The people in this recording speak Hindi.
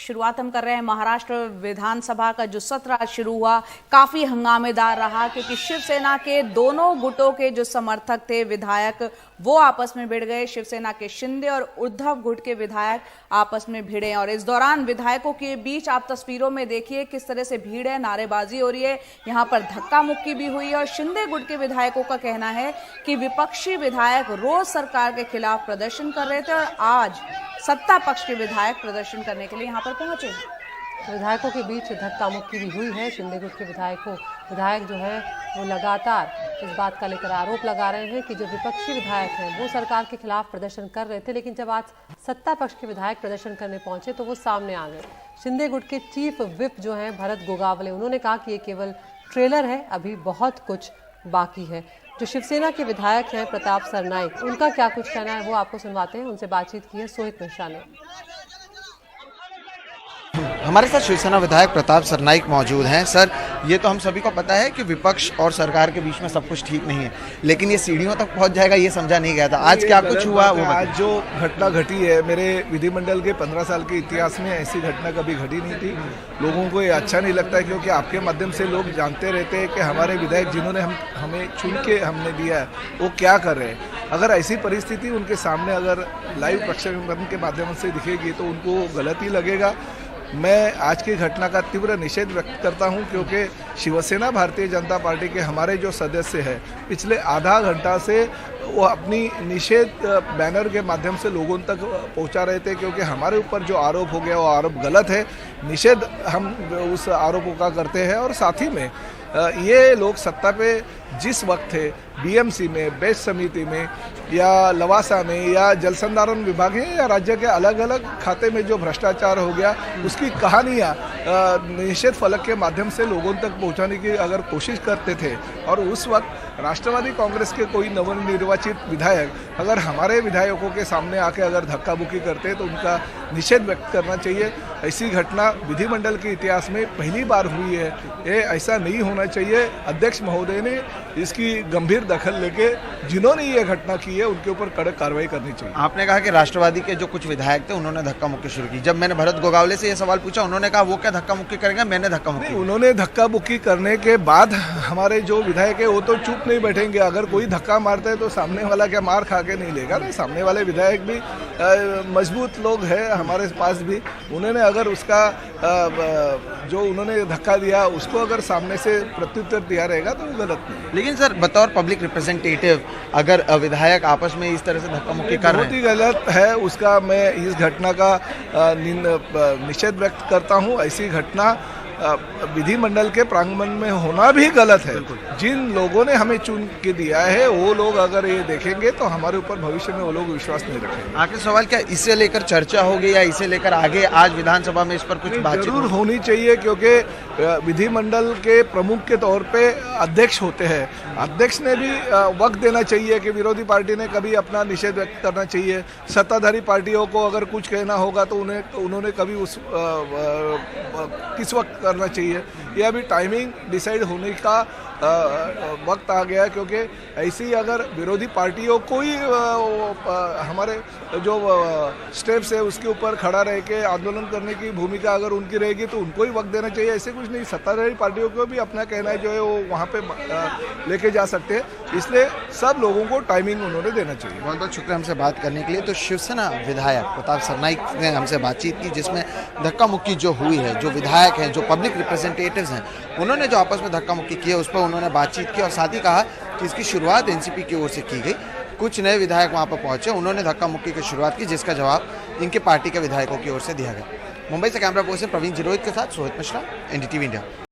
शुरुआत हम कर रहे हैं। महाराष्ट्र विधानसभा का जो सत्र आज शुरू हुआ काफी हंगामेदार रहा, क्योंकि शिवसेना के दोनों गुटों के जो समर्थक थे विधायक वो आपस में भिड़ गए। शिवसेना के शिंदे और उद्धव गुट के विधायक आपस में भिड़े और इस दौरान विधायकों के बीच आप तस्वीरों में देखिए किस तरह से भीड़ है, नारेबाजी हो रही है, यहाँ पर धक्का मुक्की भी हुई है। और शिंदे गुट के विधायकों का कहना है कि विपक्षी विधायक रोज सरकार के खिलाफ प्रदर्शन कर रहे थे और आज सत्ता पक्ष के विधायक प्रदर्शन करने के लिए यहाँ पर पहुंचे हैं। विधायकों के बीच धक्का मुक्की भी हुई है। शिंदे गुट के विधायक जो है वो लगातार इस बात का लेकर आरोप लगा रहे हैं कि जो विपक्षी विधायक हैं वो सरकार के खिलाफ प्रदर्शन कर रहे थे, लेकिन जब आज सत्ता पक्ष के विधायक प्रदर्शन करने पहुंचे तो वो सामने आ गए। शिंदे गुट के चीफ विप जो हैं भरत गोगावले, उन्होंने कहा कि ये केवल ट्रेलर है, अभी बहुत कुछ बाकी है। जो शिवसेना के विधायक हैं प्रताप सरनाईक, उनका क्या कुछ कहना है वो आपको सुनवाते हैं। उनसे बातचीत की है सोहित मिश्रा ने। हमारे साथ शिवसेना विधायक प्रताप सरनाईक मौजूद हैं। सर, ये तो हम सभी को पता है कि विपक्ष और सरकार के बीच में सब कुछ ठीक नहीं है, लेकिन ये सीढ़ियों तक पहुंच जाएगा ये समझा नहीं गया था। आज क्या कुछ हुआ वो आज जो घटना घटी है, मेरे विधिमंडल के 15 साल के इतिहास में ऐसी घटना कभी घटी नहीं थी। लोगों को ये अच्छा नहीं लगता है, क्योंकि आपके माध्यम से लोग जानते रहते हैं कि हमारे विधायक जिन्होंने हमें चुन के हमने दिया है वो क्या कर रहे हैं। अगर ऐसी परिस्थिति उनके सामने अगर लाइव प्रक्षेपण के माध्यम से दिखेगी तो उनको गलत ही लगेगा। मैं आज की घटना का तीव्र निषेध व्यक्त करता हूं, क्योंकि शिवसेना भारतीय जनता पार्टी के हमारे जो सदस्य हैं पिछले आधा घंटा से वो अपनी निषेध बैनर के माध्यम से लोगों तक पहुंचा रहे थे, क्योंकि हमारे ऊपर जो आरोप हो गया वो आरोप गलत है। निषेध हम उस आरोपों का करते हैं और साथ ही में ये लोग सत्ता पे जिस वक्त थे बीएमसी में, बेस्ट समिति में या लवासा में या जल संधारण विभाग है या राज्य के अलग अलग खाते में जो भ्रष्टाचार हो गया उसकी कहानियाँ निषेध फलक के माध्यम से लोगों तक पहुंचाने की अगर कोशिश करते थे, और उस वक्त राष्ट्रवादी कांग्रेस के कोई नवनिर्वाचित विधायक अगर हमारे विधायकों के सामने आके अगर धक्का मुक्की करते तो उनका निषेध व्यक्त करना चाहिए। ऐसी घटना विधिमंडल के इतिहास में पहली बार हुई है, ये ऐसा नहीं होना चाहिए। अध्यक्ष महोदय ने इसकी गंभीर दखल लेके जिन्होंने ये घटना की है उनके ऊपर कड़क कार्रवाई करनी चाहिए। आपने कहा कि राष्ट्रवादी के जो कुछ विधायक थे उन्होंने धक्का मुक्की शुरू की। जब मैंने भरत गोगावले से ये सवाल पूछा, उन्होंने कहा वो क्या धक्का मुक्की करेंगे, मैंने धक्का मुक्की। उन्होंने धक्का मुक्की करने के बाद हमारे जो विधायक है वो तो चुप नहीं बैठेंगे। अगर कोई धक्का मारता है तो सामने वाला क्या मार खा के नहीं लेगा ना। सामने वाले विधायक भी मजबूत लोग हैं हमारे पास भी, उन्होंने अगर उसका जो उन्होंने धक्का दिया उसको अगर सामने से प्रत्युत्तर दिया रहेगा तो वो गलत नहीं। लेकिन सर, बतौर पब्लिक रिप्रेजेंटेटिव अगर विधायक आपस में इस तरह से धक्का मुक्की कर रहे हैं, बहुत ही गलत है। उसका मैं इस घटना का निषेध व्यक्त करता हूँ। ऐसी घटना विधिमंडल के प्रांगण में होना भी गलत है। जिन लोगों ने हमें चुन के दिया है वो लोग अगर ये देखेंगे तो हमारे ऊपर भविष्य में वो लोग विश्वास नहीं रखेंगे। आखिर सवाल, क्या इसे लेकर चर्चा होगी या इसे लेकर आगे आज विधानसभा में इस पर कुछ बातचीत जरूर होनी चाहिए, क्योंकि विधिमंडल के प्रमुख के तौर पे अध्यक्ष होते हैं। अध्यक्ष ने भी वक्त देना चाहिए कि विरोधी पार्टी ने कभी अपना निषेध व्यक्त करना चाहिए। सत्ताधारी पार्टियों को अगर कुछ कहना होगा तो उन्होंने कभी उस किस वक्त करना चाहिए। यह अभी टाइमिंग डिसाइड होने का वक्त आ गया है, क्योंकि ऐसी अगर विरोधी पार्टियों को ही हमारे जो स्टेप्स है उसके ऊपर खड़ा रह के आंदोलन करने की भूमिका अगर उनकी रहेगी तो उनको ही वक्त देना चाहिए। ऐसे कुछ नहीं, सत्ताधारी पार्टियों को भी अपना कहना जो है वो वहाँ पे लेके जा सकते हैं, इसलिए सब लोगों को टाइमिंग उन्होंने देना चाहिए। बहुत बहुत शुक्रिया हमसे बात करने के लिए। तो शिवसेना विधायक प्रताप सरनाईक ने हमसे बातचीत की, जिसमें धक्का मुक्की जो हुई है, जो विधायक हैं, जो पब्लिक रिप्रेजेंटेटिव्स हैं, उन्होंने जो आपस में धक्का मुक्की की है उस पर उन्होंने बातचीत की और साथ ही कहा कि इसकी शुरुआत एनसीपी की ओर से की गई। कुछ नए विधायक वहां पर पहुंचे, उन्होंने धक्का मुक्की की शुरुआत की, जिसका जवाब इनके पार्टी के विधायकों की ओर से दिया गया। मुंबई से कैमरा पर्सन प्रवीण जिरोहित के साथ सोहित मिश्रा, एनडीटीवी इंडिया।